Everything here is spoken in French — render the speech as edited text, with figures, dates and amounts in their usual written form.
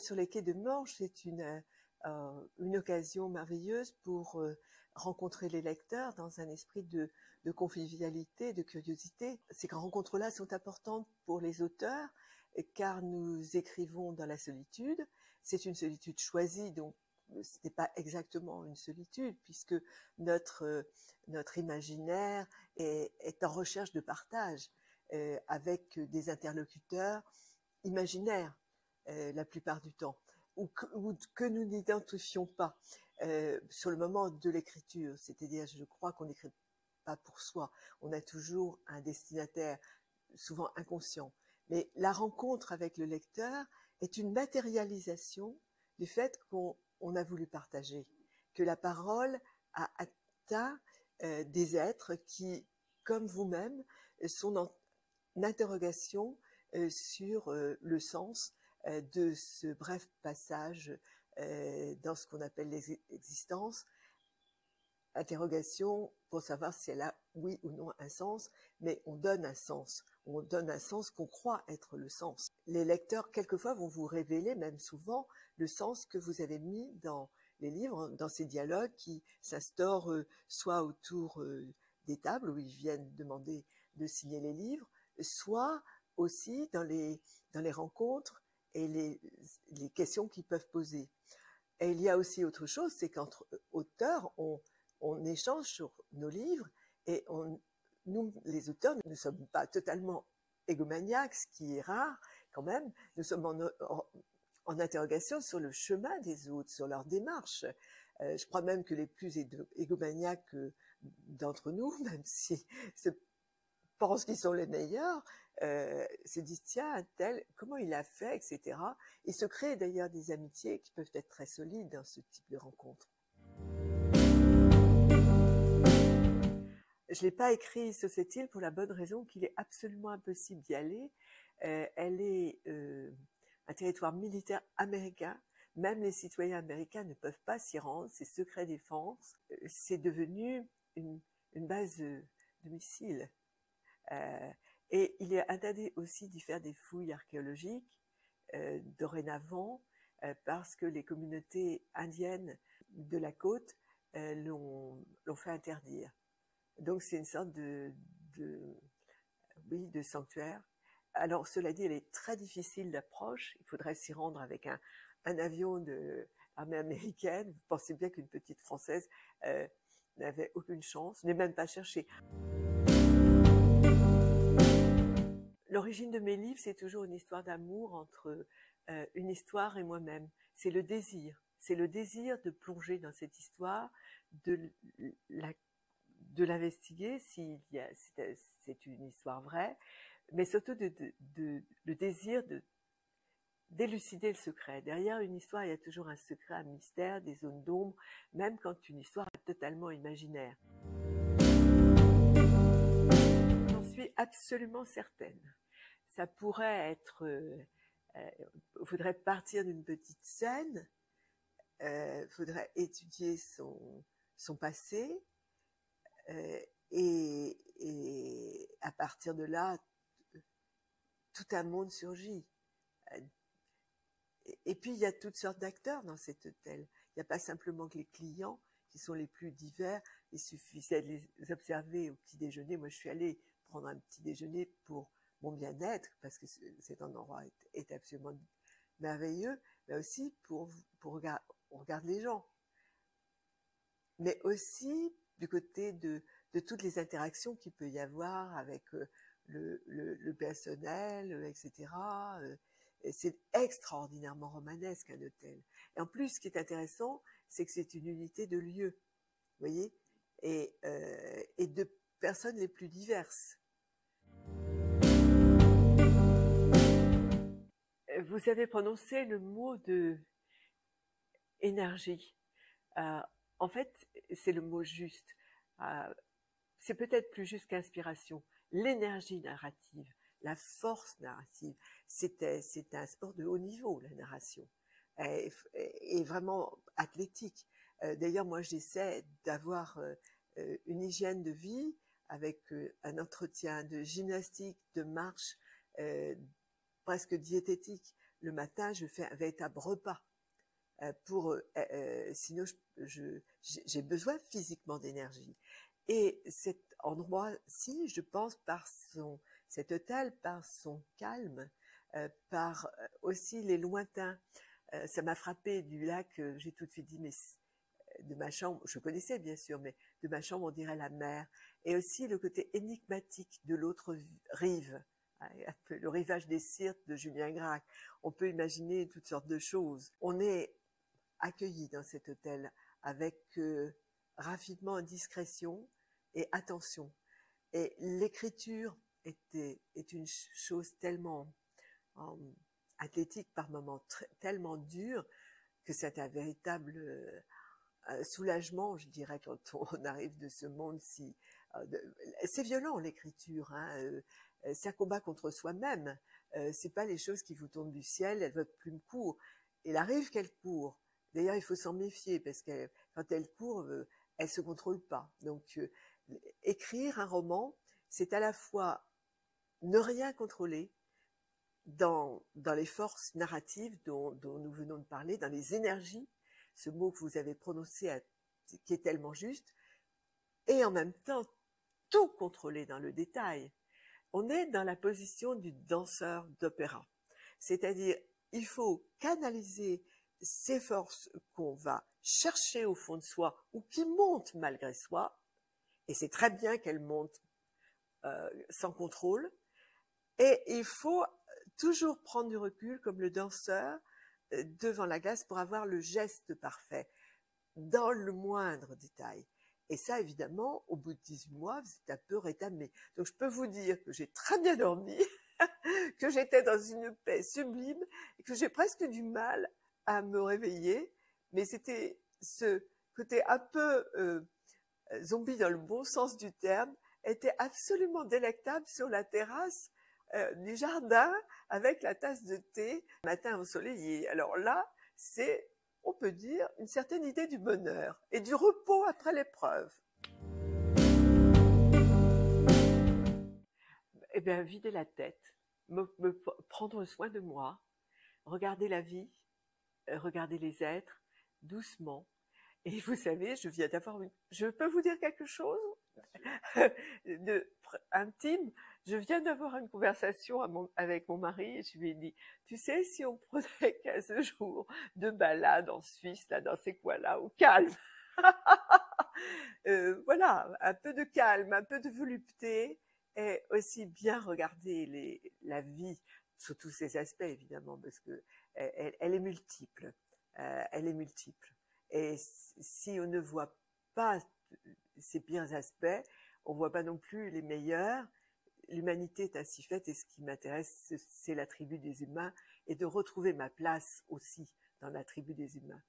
sur les quais de Morges, c'est une occasion merveilleuse pour rencontrer les lecteurs dans un esprit de convivialité, de curiosité. Ces rencontres-là sont importantes pour les auteurs, car nous écrivons dans la solitude. C'est une solitude choisie, donc ce n'est pas exactement une solitude, puisque notre imaginaire est en recherche de partage avec des interlocuteurs imaginaires la plupart du temps, ou que nous n'identifions pas sur le moment de l'écriture. C'est-à-dire, je crois qu'on n'écrit pas pour soi. On a toujours un destinataire, souvent inconscient. Mais la rencontre avec le lecteur est une matérialisation du fait qu'on a voulu partager, que la parole a atteint des êtres qui, comme vous-même, sont en interrogation sur le sens de ce bref passage dans ce qu'on appelle les existences. Interrogation pour savoir si elle a oui ou non un sens, mais on donne un sens qu'on croit être le sens. Les lecteurs, quelquefois, vont vous révéler, même souvent, le sens que vous avez mis dans les livres, dans ces dialogues qui s'instaurent soit autour des tables où ils viennent demander de signer les livres, soit aussi dans les rencontres et les questions qu'ils peuvent poser. Et il y a aussi autre chose, c'est qu'entre auteurs, on échange sur nos livres et nous, les auteurs, nous ne sommes pas totalement égomaniaques, ce qui est rare quand même. Nous sommes en interrogation sur le chemin des autres, sur leur démarche. Je crois même que les plus égomaniaques d'entre nous, même si pensent qu'ils sont les meilleurs, se disent tiens, un tel, comment il a fait, etc. Et se créent d'ailleurs des amitiés qui peuvent être très solides dans ce type de rencontre. Je ne l'ai pas écrit sur cette île pour la bonne raison qu'il est absolument impossible d'y aller. Elle est un territoire militaire américain. Même les citoyens américains ne peuvent pas s'y rendre. C'est secret défense. C'est devenu une base de missiles. Et il est interdit aussi d'y faire des fouilles archéologiques dorénavant parce que les communautés indiennes de la côte l'ont fait interdire. Donc c'est une sorte de sanctuaire. Alors cela dit, elle est très difficile d'approche. Il faudrait s'y rendre avec un avion de l'armée américaine. Vous pensez bien qu'une petite Française n'avait aucune chance, n'est même pas cherchée. L'origine de mes livres, c'est toujours une histoire d'amour entre une histoire et moi-même. C'est le désir de plonger dans cette histoire, de l'investiguer si c'est une histoire vraie, mais surtout le désir d'élucider le secret. Derrière une histoire, il y a toujours un secret, un mystère, des zones d'ombre, même quand une histoire est totalement imaginaire. J'en suis absolument certaine. Ça pourrait être... il faudrait partir d'une petite scène, il faudrait étudier son passé, et à partir de là, tout un monde surgit. Et puis, il y a toutes sortes d'acteurs dans cet hôtel. Il n'y a pas simplement que les clients qui sont les plus divers. Il suffisait de les observer au petit déjeuner. Moi, je suis allée prendre un petit déjeuner pour mon bien-être, parce que cet endroit est absolument merveilleux, mais aussi on regarde les gens. Mais aussi du côté de toutes les interactions qu'il peut y avoir avec le personnel, etc. C'est extraordinairement romanesque, un hôtel. Et en plus, ce qui est intéressant, c'est que c'est une unité de lieux, vous voyez, et de personnes les plus diverses. Vous avez prononcé le mot de énergie. En fait, c'est le mot juste. C'est peut-être plus juste qu'inspiration. L'énergie narrative, la force narrative, c'est un sport de haut niveau, la narration, et vraiment athlétique. D'ailleurs, moi, j'essaie d'avoir une hygiène de vie avec un entretien de gymnastique, de marche, presque diététique, le matin, je fais un véritable repas. Sinon, j'ai besoin physiquement d'énergie. Et cet endroit-ci, je pense, cet hôtel, par son calme, par aussi les lointains, ça m'a frappé du lac, j'ai tout de suite dit, mais de ma chambre, je connaissais bien sûr, mais de ma chambre, on dirait la mer. Et aussi le côté énigmatique de l'autre rive, le rivage des Syrtes de Julien Gracq. On peut imaginer toutes sortes de choses. On est accueillis dans cet hôtel avec raffinement, discrétion et attention. Et l'écriture est une chose tellement athlétique par moments, tellement dure, que c'est un véritable soulagement, je dirais, quand on arrive de ce monde si... c'est violent, l'écriture, hein, c'est un combat contre soi-même, c'est pas les choses qui vous tombent du ciel, votre plume court. Il arrive qu'elle court. D'ailleurs, il faut s'en méfier, parce que quand elle court, elle se contrôle pas. Donc, écrire un roman, c'est à la fois ne rien contrôler dans les forces narratives dont nous venons de parler, dans les énergies, ce mot que vous avez prononcé qui est tellement juste, et en même temps, tout contrôler dans le détail. On est dans la position du danseur d'opéra. C'est-à-dire, il faut canaliser ces forces qu'on va chercher au fond de soi ou qui montent malgré soi, et c'est très bien qu'elles montent sans contrôle, et il faut toujours prendre du recul comme le danseur devant la glace pour avoir le geste parfait dans le moindre détail. Et ça, évidemment, au bout de 18 mois, c'est un peu rétamé. Donc, je peux vous dire que j'ai très bien dormi, que j'étais dans une paix sublime, et que j'ai presque du mal à me réveiller. Mais c'était ce côté un peu zombie dans le bon sens du terme, était absolument délectable sur la terrasse du jardin avec la tasse de thé, matin ensoleillé. Alors là, c'est, on peut dire, une certaine idée du bonheur et du repos après l'épreuve. Eh bien, vider la tête, prendre soin de moi, regarder la vie, regarder les êtres, doucement. Et vous savez, je peux vous dire quelque chose intime. Je viens d'avoir une conversation avec mon mari et je lui ai dit, tu sais, si on prenait 15 jours de balade en Suisse, là, dans ces coins-là, au calme, voilà, un peu de calme, un peu de volupté, et aussi bien regarder la vie sous tous ses aspects, évidemment, parce que elle est multiple, elle est multiple. Et si on ne voit pas ses pires aspects, on voit pas non plus les meilleurs. L'humanité est ainsi faite, et ce qui m'intéresse, c'est la tribu des humains, et de retrouver ma place aussi dans la tribu des humains.